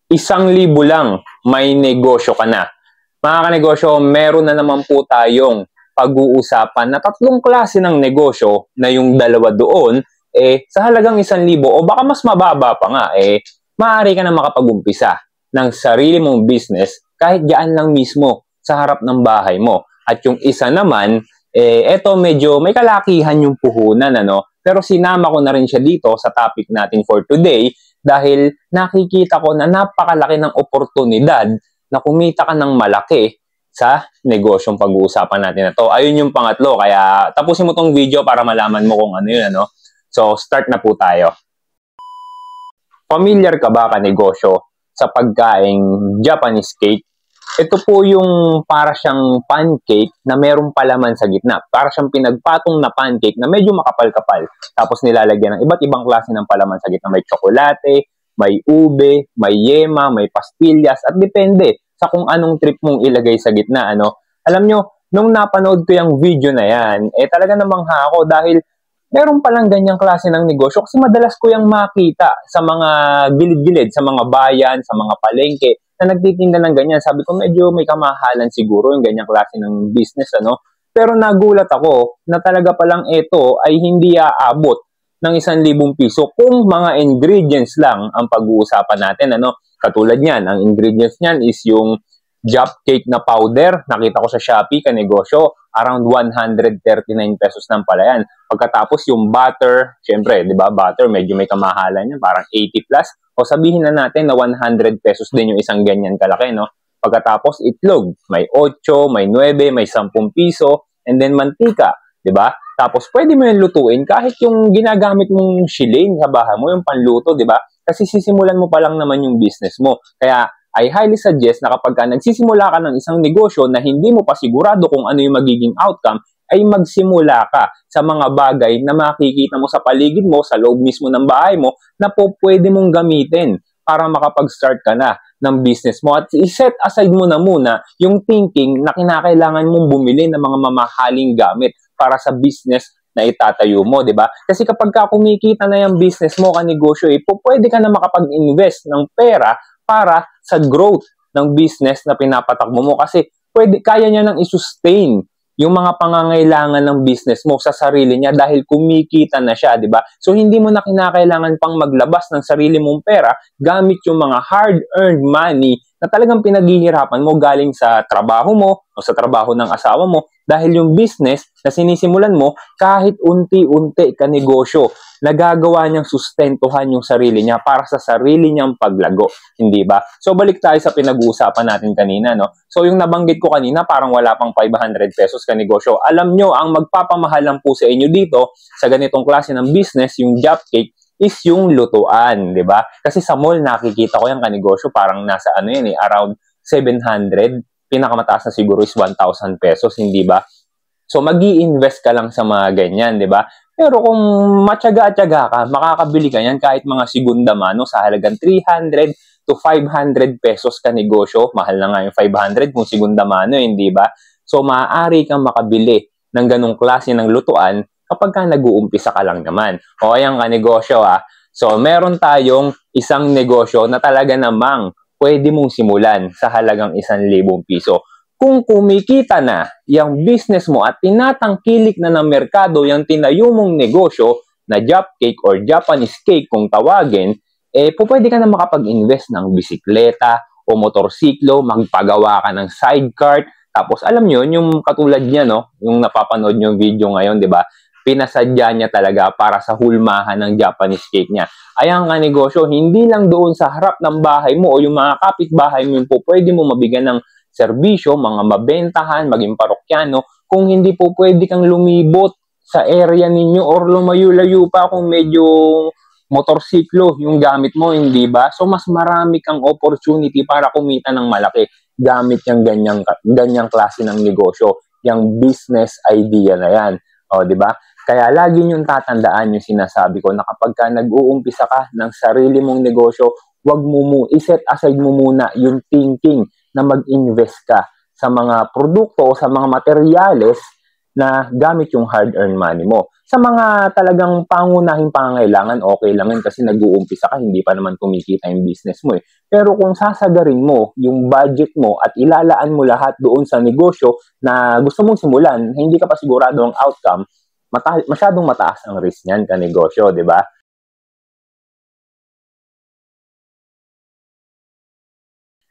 1,000 lang, may negosyo ka na. Mga kanegosyo, meron na naman po tayong pag-uusapan na 3 klase ng negosyo na yung dalawa doon, sa halagang 1,000 o baka mas mababa pa nga, maaari ka na makapag-umpisa ng sarili mong business kahit diyan lang mismo sa harap ng bahay mo. At yung isa naman, eto medyo may kalakihan yung puhunan, ano? Pero sinama ko na rin siya dito sa topic natin for today dahil nakikita ko na napakalaki ng oportunidad na kumita ka ng malaki sa negosyong pag-uusapan natin na to. Ayun yung pangatlo, kaya tapusin mo tong video para malaman mo kung ano yun, ano? So, start na po tayo. Familiar ka ba negosyo sa pagkaing Japanese cake? Ito po yung para siyang pancake na merong palaman sa gitna. Para siyang pinagpatong na pancake na medyo makapal-kapal. Tapos nilalagyan ng iba't ibang klase ng palaman sa gitna. May tsokolate, may ube, may yema, may pastillas, at depende sa kung anong trip mong ilagay sa gitna, ano. Alam nyo, nung napanood ko yung video na yan, talaga namangha ako dahil meron palang ganyang klase ng negosyo kasi madalas ko yung makita sa mga gilid-gilid, sa mga bayan, sa mga palengke na nagtitinda ng ganyan. Sabi ko medyo may kamahalan siguro yung ganyang klase ng business, ano. Pero nagulat ako na talaga palang ito ay hindi aabot ng 1,000 piso kung mga ingredients lang ang pag-uusapan natin, ano. Katulad niyan, ang ingredients niyan is yung Jap cake na powder. Nakita ko sa Shopee, kanegosyo, around 139 pesos ng pala yan. Pagkatapos yung butter, syempre, di ba, butter, medyo may kamahalan yan, parang 80 plus. O sabihin na natin na 100 pesos din yung isang ganyan kalaki, no? Pagkatapos itlog, may 8, may 9, may 10 piso, and then mantika, di ba? Tapos pwede mo yung lutuin kahit yung ginagamit mong shilling sa bahay mo, yung panluto, di ba? Kasi sisimulan mo pa lang naman yung business mo. Kaya I highly suggest na kapag nagsisimula ka ng isang negosyo na hindi mo pa sigurado kung ano yung magiging outcome, ay magsimula ka sa mga bagay na makikita mo sa paligid mo, sa loob mismo ng bahay mo, na po pwede mong gamitin para makapag-start ka na ng business mo. At i-set aside mo na muna yung thinking na kinakailangan mong bumili ng mga mamahaling gamit para sa business na itatayo mo, di ba? Kasi kapag kumikita na yung business mo, kanegosyo, pwede ka na makapag-invest ng pera para sa growth ng business na pinapatakbo mo kasi kaya niya nang i-sustain yung mga pangangailangan ng business mo sa sarili niya dahil kumikita na siya, di ba? So hindi mo na kinakailangan pang maglabas ng sarili mong pera gamit yung mga hard-earned money na talagang pinaghihirapan mo galing sa trabaho mo o sa trabaho ng asawa mo dahil yung business na sinisimulan mo kahit unti-unti kanegosyo nagagawa niyang sustentuhan yung sarili niya para sa sarili niyang paglago, hindi ba? So balik tayo sa pinag-uusapan natin kanina, no? So yung nabanggit ko kanina parang wala pang 500 pesos kanegosyo. Alam nyo, ang magpapamahal lang po sa inyo dito sa ganitong klase ng business, yung Jap cake, is yung lutuan, di ba? Kasi sa mall nakikita ko yung kanegosyo parang nasa ano yan around 700, pinakamataas na siguro is 1,000 pesos, hindi ba? So magi-invest ka lang sa mga ganyan, di ba? Pero kung matyaga-tyaga ka, makakabili ka yan kahit mga segunda mano sa halagang 300 to 500 pesos kanegosyo. Mahal na nga yung 500 kung segunda mano, hindi ba? So maaari kang makabili ng ganong klase ng lutuan kapag ka nag-uumpisa ka lang naman. O ayan kanegosyo So meron tayong isang negosyo na talaga namang pwede mong simulan sa halagang 1,000 piso. Kung kumikita na yung business mo at tinatangkilik na ng merkado yung tinayo mong negosyo na Jap cake or Japanese cake kung tawagin, pwede ka na makapag-invest ng bisikleta o motorsiklo, magpagawa ka ng sidecar. Tapos alam nyo, yung katulad niya, no, yung napapanood nyo video ngayon, di ba? Pinasadya niya talaga para sa hulmahan ng Japanese cake niya. Ayan nga negosyo, hindi lang doon sa harap ng bahay mo o yung mga kapitbahay mo yung pwede mo mabigyan ng serbisyo, mga mabentahan, maging parokyano, kung hindi po pwede kang lumibot sa area ninyo or lumayo-layo pa kung medyo motorsiklo yung gamit mo, hindi ba? So mas marami kang opportunity para kumita ng malaki gamit yung ganyang klase ng negosyo, yung business idea na yan. O, di ba? Kaya lagi niyong tatandaan yung sinasabi ko na kapag ka nag-uumpisa ka ng sarili mong negosyo, wag mo i-set aside mo muna yung thinking na mag-invest ka sa mga produkto o sa mga materyales na gamit yung hard-earned money mo. Sa mga talagang pangunahing pangangailangan, okay lang yun kasi nag-uumpisa ka, hindi pa naman kumikita yung business mo eh. Pero kung sasagarin mo yung budget mo at ilalaan mo lahat doon sa negosyo na gusto mong simulan, hindi ka pa sigurado ang outcome, masyadong mataas ang risk niyan ka negosyo, di ba?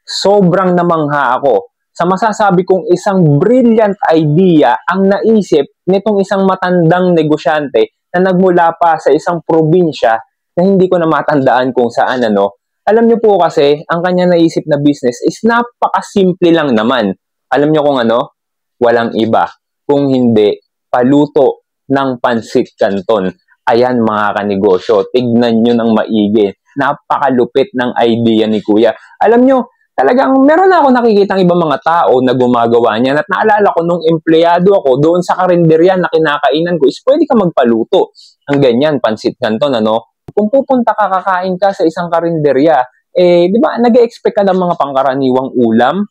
Sobrang namangha ako sa masasabi kong isang brilliant idea ang naisip nitong isang matandang negosyante na nagmula pa sa isang probinsya na hindi ko na matandaan kung saan ano. Alam niyo po kasi, ang kanya naisip na business is napakasimple lang naman. Alam niyo kung ano? Walang iba. Kung hindi, paluto ng pansit canton. Ayan mga kanegosyo, tignan nyo ng maigi. Napakalupit ng idea ni Kuya. Alam nyo, talagang meron na ako nakikita ibang mga tao na gumagawa niyan at naalala ko nung empleyado ako doon sa karinderya na kinakainan ko is pwede ka magpaluto ng ganyan, pansit canton, ano? Kung pupunta ka, kakain ka sa isang karinderya, eh, di ba, nag-expect ka ng mga pangkaraniwang ulam,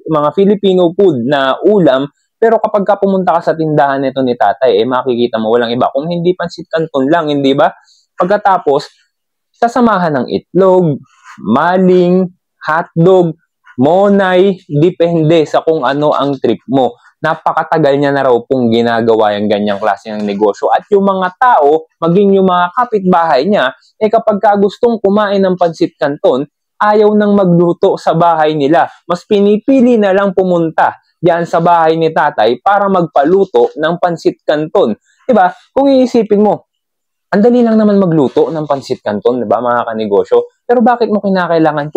mga Filipino food na ulam, pero kapag ka pumunta ka sa tindahan nito ni tatay, eh, makikita mo walang iba. Kung hindi pansit canton lang, hindi ba? Pagkatapos, sasamahan ng itlog, maling, hotdog, monay, depende sa kung ano ang trip mo. Napakatagal niya na raw pong ginagawa yung ganyang klase ng negosyo. At yung mga tao, maging yung mga kapitbahay niya, eh kapag ka gustong kumain ng pansit canton, ayaw nang magluto sa bahay nila. Mas pinipili na lang pumunta diyan sa bahay ni tatay para magpaluto ng pansit canton. Diba? Kung iisipin mo, ang dali lang naman magluto ng pansit canton, di ba mga kanegosyo? Pero bakit mo kinakailangan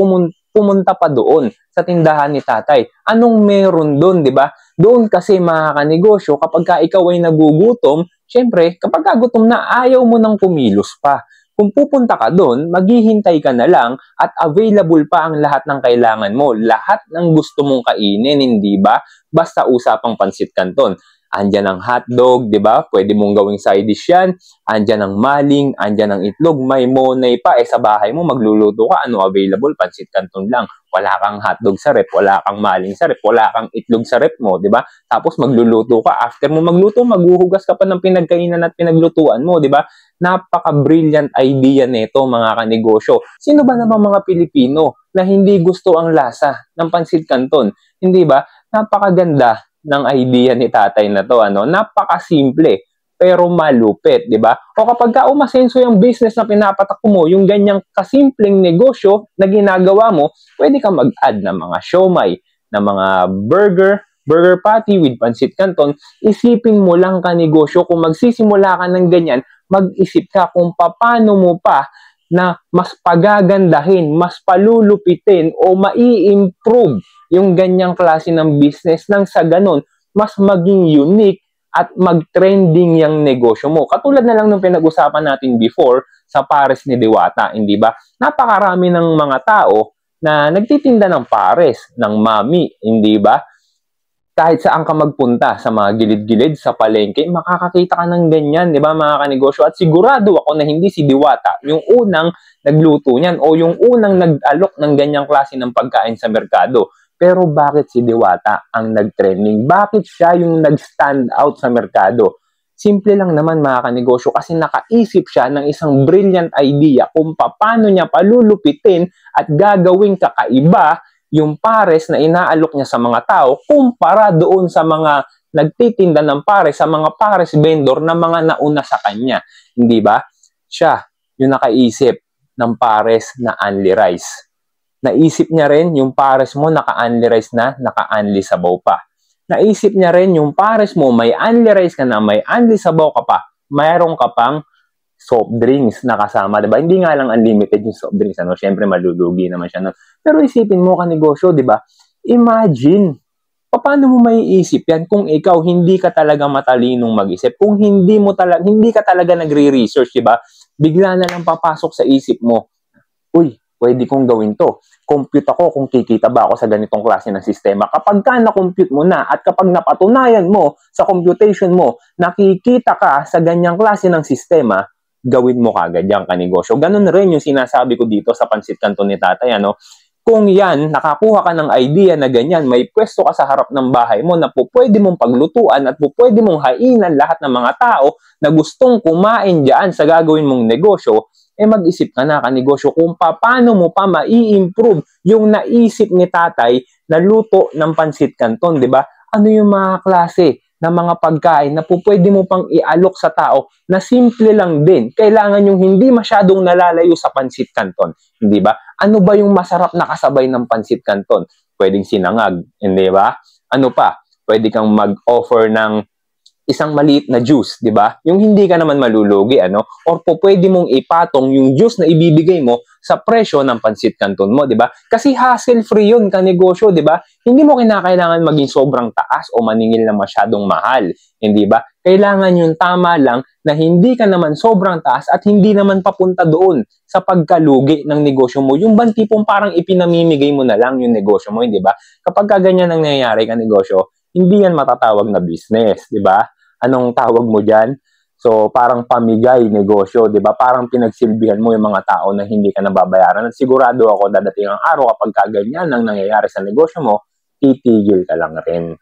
pumunta pa doon sa tindahan ni tatay? Anong meron doon, di ba? Doon kasi mga kanegosyo, kapag ka ikaw ay nagugutom, syempre, kapag ka gutom na, ayaw mo nang kumilos pa. Kung pupunta ka doon, maghihintay ka na lang at available pa ang lahat ng kailangan mo. Lahat ng gusto mong kainin, hindi ba? Basta usapang pansit canton. Andyan ang hotdog, di ba? Pwede mong gawing side dish yan. Andyan ang maling, andyan ang itlog, may monay pa. Eh sa bahay mo, magluluto ka, ano available? Pansit canton lang. Wala kang hotdog sa rep, wala kang maling sa rep, wala kang itlog sa rep mo, di ba? Tapos magluluto ka. After mo magluto, maghuhugas ka pa ng pinagkainan at pinaglutuan mo, di ba? Napaka-brilliant idea nito mga kanegosyo. Sino ba namang mga Pilipino na hindi gusto ang lasa ng pansit canton? Hindi ba? Napakaganda ng idea ni tatay na to, ano? Napakasimple pero malupit, di ba? O kapag ka umasenso yung business na pinapatakbo mo, yung ganyang kasimpleng negosyo na ginagawa mo, pwede ka mag-add ng mga siomai, na mga burger patty with pansit canton. Isipin mo lang ka negosyo, kung magsisimula ka ng ganyan, mag-isip ka kung paano mo pa na mas pagagandahin, mas palulupitin o mai-improve yung ganyang klase ng business nang sa ganun, mas maging unique at mag-trending yung negosyo mo. Katulad na lang ng pinag-usapan natin before sa pares ni Diwata, hindi ba? Napakarami ng mga tao na nagtitinda ng pares, ng mami, hindi ba? Kahit saan ka magpunta, sa mga gilid-gilid, sa palengke, makakakita ka ng ganyan, di ba mga kanegosyo? At sigurado ako na hindi si Diwata yung unang nagluto niyan o yung unang nag-alok ng ganyang klase ng pagkain sa merkado. Pero bakit si Diwata ang nag-trending? Bakit siya yung nag-stand out sa merkado? Simple lang naman mga kanegosyo kasi nakaisip siya ng isang brilliant idea kung paano niya palulupitin at gagawing kakaiba yung pares na inaalok niya sa mga tao kumpara doon sa mga nagtitinda ng pares, sa mga pares vendor na mga nauna sa kanya. Hindi ba? Siya yung nakaisip ng pares na only rice. Naisip niya rin yung pares mo naka-only rice na, naka-only sabaw pa. Naisip niya rin yung pares mo may only rice ka na, may only sabaw ka pa, mayroon ka pang soft drinks na kasama, diba? Hindi nga lang unlimited yung soft drinks, ano? Siyempre, malulugi naman siya. No? Pero isipin mo ka negosyo, diba? Imagine, paano mo maiisip yan kung ikaw hindi ka talaga matalinong mag-isip? Kung hindi ka talaga nagre-research, diba? Bigla na lang papasok sa isip mo, uy, pwede kong gawin to. Compute ako kung kikita ba ako sa ganitong klase ng sistema. Kapag ka na-compute mo na at kapag napatunayan mo sa computation mo, nakikita ka sa ganyang klase ng sistema, gawin mo kagad yung kanegosyo. Ganun rin yung sinasabi ko dito sa pansit canton ni tatay, ano? Kung yan, nakakuha ka ng idea na ganyan, may pwesto ka sa harap ng bahay mo na po pwede mong paglutuan at po pwede mong hainan lahat ng mga tao na gustong kumain dyan sa gagawin mong negosyo, mag-isip ka na kanegosyo kung paano mo pa mai-improve yung naisip ni tatay na luto ng pansit canton, di ba? Ano yung mga klase na mga pagkain na po pwede mo pang ialok sa tao na simple lang din. Kailangan yung hindi masyadong nalalayo sa pansit canton, hindi ba? Ano ba yung masarap na kasabay ng pansit canton? Pwedeng sinangag, hindi ba? Ano pa? Pwede kang mag-offer ng isang maliit na juice, di ba? Yung hindi ka naman malulugi, ano? Or po pwede mong ipatong yung juice na ibibigay mo sa presyo ng pansit canton mo, di ba? Kasi hassle-free yun kanegosyo, di ba? Hindi mo kinakailangan maging sobrang taas o maningil na masyadong mahal, hindi ba? Kailangan yung tama lang na hindi ka naman sobrang taas at hindi naman papunta doon sa pagkalugi ng negosyo mo. Yung bang tipong parang ipinamimigay mo na lang yung negosyo mo, hindi ba? Kapag ganyan ang nangyayari kanegosyo, hindi yan matatawag na business, di ba? Anong tawag mo dyan? So, parang pamigay negosyo, di ba? Parang pinagsilbihan mo yung mga tao na hindi ka nababayaran. At sigurado ako dadating ang araw kapag ganyan ang nangyayari sa negosyo mo, titigil ka lang rin.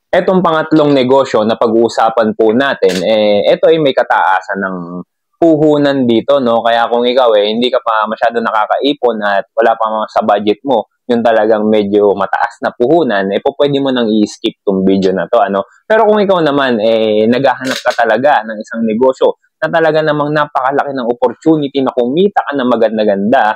Etong pangatlong negosyo na pag-uusapan po natin, ito ay may kataasan ng puhunan dito, no? Kaya kung ikaw hindi ka pa masyado nakakaipon at wala pa sa budget mo, yung talagang medyo mataas na puhunan, po pwede mo nang i-skip tong video na to, ano? Pero kung ikaw naman, naghahanap ka talaga ng isang negosyo na talaga namang napakalaki ng opportunity na kumita ka na maganda-ganda,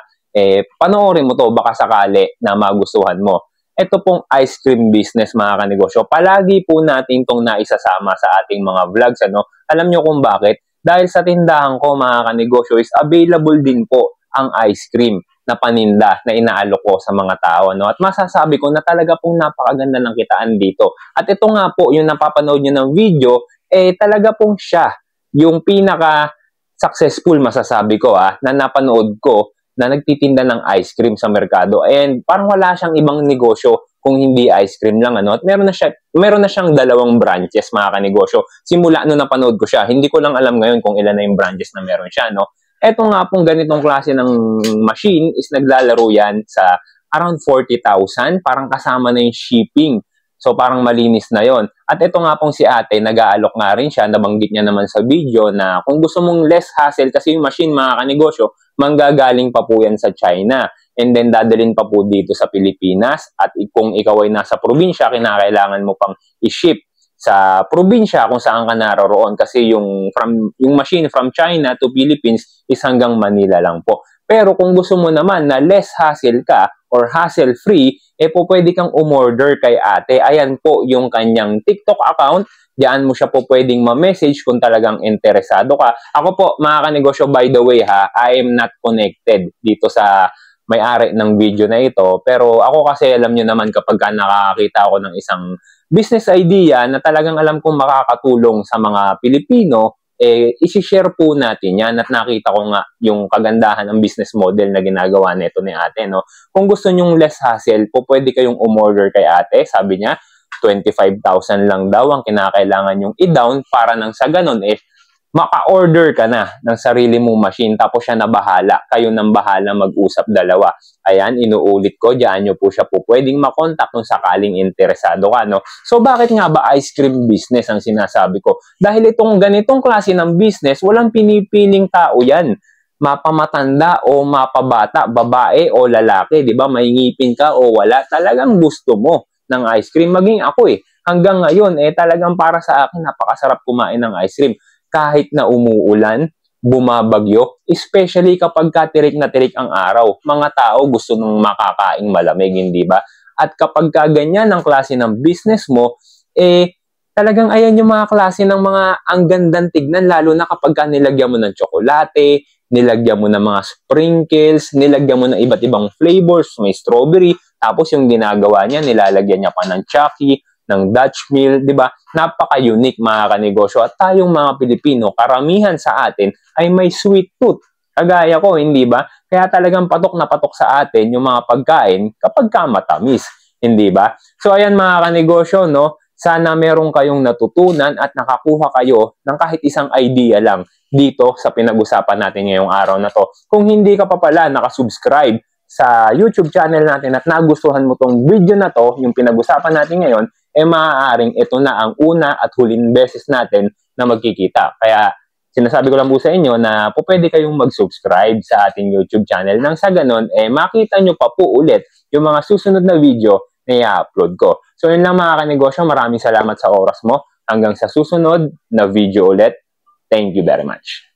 panoorin mo to, baka sakali na magustuhan mo. Ito pong ice cream business, mga kanegosyo. Palagi po natin itong naisasama sa ating mga vlogs, ano? Alam nyo kung bakit? Dahil sa tindahan ko, mga kanegosyo, is available din po ang ice cream na paninda na inaalok ko sa mga tao, no? At masasabi ko na talaga pong napakaganda ng kitaan dito. At ito nga po, yung napapanood nyo ng video, talaga pong siya yung pinaka-successful, masasabi ko, na napanood ko na nagtitinda ng ice cream sa merkado. And parang wala siyang ibang negosyo kung hindi ice cream lang, ano? At meron na siyang 2 branches, mga kanegosyo. Simula nung napanood ko siya, hindi ko lang alam ngayon kung ilan na yung branches na meron siya, no? Eto nga pong ganitong klase ng machine is naglalaro yan sa around 40,000. Parang kasama na yung shipping. So parang malinis na yon. At ito nga pong si ate, nag-aalok nga rin siya. Nabanggit niya naman sa video na kung gusto mong less hassle, kasi yung machine, mga kanegosyo, manggagaling pa po yan sa China. And then dadalhin pa po dito sa Pilipinas. At kung ikaw ay nasa probinsya, kinakailangan mo pang i-ship sa probinsya kung saan ka naroroon, kasi yung machine from China to Philippines is hanggang Manila lang po. Pero kung gusto mo naman na less hassle ka or hassle-free, po pwede kang umorder kay ate. Ayan po yung kanyang TikTok account. Diyan mo siya po pwedeng ma-message kung talagang interesado ka. Ako po, mga kanegosyo, by the way I am not connected dito sa may-ari ng video na ito. Pero ako kasi alam nyo naman kapag nakakita ako ng isang business idea na talagang alam kong makakatulong sa mga Pilipino, isi-share po natin yan. At nakita ko nga yung kagandahan ng business model na ginagawa nito ni ate, no? Kung gusto nyong less hassle, po pwede kayong umorder kay ate. Sabi niya, 25,000 lang daw ang kinakailangan yung i-down para nang sa ganun, maka-order ka na ng sarili mong machine, tapos siya na bahala. Kayo nang bahala mag-usap dalawa. Ayan, inuulit ko, diyan nyo po siya po pwedeng makontak kung sakaling interesado ka, no? So, bakit nga ba ice cream business ang sinasabi ko? Dahil itong ganitong klase ng business, walang pinipiling tao yan. Mapamatanda o mapabata, babae o lalaki, di ba? May ngipin ka o wala, talagang gusto mo ng ice cream. Maging ako hanggang ngayon, talagang para sa akin, napakasarap kumain ng ice cream. Kahit na umuulan, bumabagyo, especially kapag tirik na tirik ang araw. Mga tao gusto nung makakaing malamig, hindi ba? At kapag ganyan ang klase ng business mo, talagang ayan yung mga klase ng mga ang gandang tignan, lalo na kapag nilagyan mo ng tsokolate, nilagyan mo ng mga sprinkles, nilagyan mo ng iba't ibang flavors, may strawberry, tapos yung ginagawa niya, nilalagyan niya pa ng Chucky, ng Dutch Mill, di ba? Napaka-unique, mga kanegosyo. At tayong mga Pilipino, karamihan sa atin ay may sweet tooth. Kagaya ko, hindi ba? Kaya talagang patok na patok sa atin yung mga pagkain kapag matamis, hindi ba? So ayan, mga kanegosyo, no? Sana meron kayong natutunan at nakakuha kayo ng kahit isang idea lang dito sa pinag-usapan natin ngayong araw na to. Kung hindi ka pa pala nakasubscribe sa YouTube channel natin at nagustuhan mo tong video na to, yung pinag-usapan natin ngayon, maaaring ito na ang una at huling beses natin na magkikita. Kaya sinasabi ko lang po sa inyo na pwede kayong mag-subscribe sa ating YouTube channel nang sa ganun, makita nyo pa po ulit yung mga susunod na video na i-upload ko. So yun lang mga kanegosyo, maraming salamat sa oras mo. Hanggang sa susunod na video ulit. Thank you very much.